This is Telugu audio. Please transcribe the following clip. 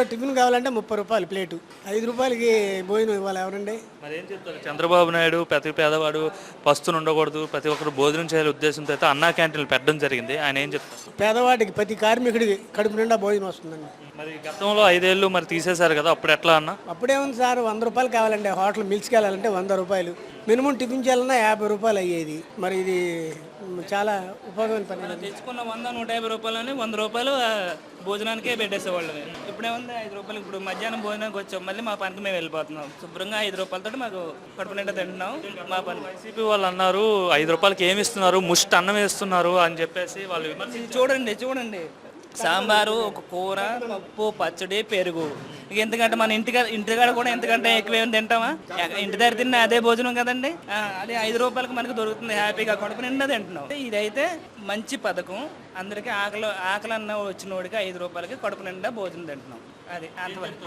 టిఫిన్ కావాలంటే 30 రూపాయలు ప్లేటు. 5 రూపాయలకి భోజనం ఇవ్వాలి ఎవరండి? మరి ఏం చెప్తారు చంద్రబాబు నాయుడు ప్రతి పేదవాడు పస్తులు ఉండకూడదు, ప్రతి ఒక్కరు భోజనం చేయాలి ఉద్దేశంతో అయితే అన్నా క్యాంటీన్లు పెట్టడం జరిగింది. ఆయన ఏం చెప్తారు? పేదవాడికి ప్రతి కార్మికుడికి కడుపు నిండా భోజనం వస్తుందండి. మరి గతంలో 5 ఏళ్ళు మరి తీసేశారు కదా, అప్పుడు ఎట్లా అన్న? అప్పుడేముంది సార్, 100 రూపాయలు కావాలంటే హోటల్ మిల్స్కి వెళ్ళాలంటే 100 రూపాయలు, మినిమం టిఫిన్ చేయాలన్నా 50 రూపాయలు అయ్యేది. మరి ఇది చాలా ఉపయోగమైన పని. తెచ్చుకున్న 100-150 రూపాయలని 100 రూపాయలు భోజనానికే పెట్టేసేవాళ్ళు. ఇప్పుడేముంది 5 రూపాయలు. ఇప్పుడు మధ్యాహ్నం భోజనానికి వచ్చాం, మళ్ళీ మా పనికి మేము వెళ్ళిపోతున్నాం. శుభ్రంగా 5 రూపాయలతో మాకు కడుపు నిండా తింటున్నాం. మా పని. వైసీపీ వాళ్ళు అన్నారు 5 రూపాయలకి ఏమి ఇస్తున్నారు, ముష్టి అన్నం వేస్తున్నారు అని చెప్పేసి వాళ్ళు ఇది చూడండి సాంబారు, ఒక కూర, పప్పు, పచ్చడి, పెరుగు. ఇక ఎందుకంటే మన ఇంటికాడ కూడా ఎంతకంటే ఎక్కువ ఏమి తింటామా? ఇంటి దగ్గర తిన్న అదే భోజనం కదండి. అదే 5 రూపాయలకు మనకు దొరుకుతుంది, హ్యాపీగా కడుపు నిండా తింటున్నాం. ఇదైతే మంచి పథకం. అందరికీ ఆకలి అన్న వచ్చిన వాడికి 5 రూపాయలకి కడుపు నిండా భోజనం తింటున్నాం. అది అంతవరకు.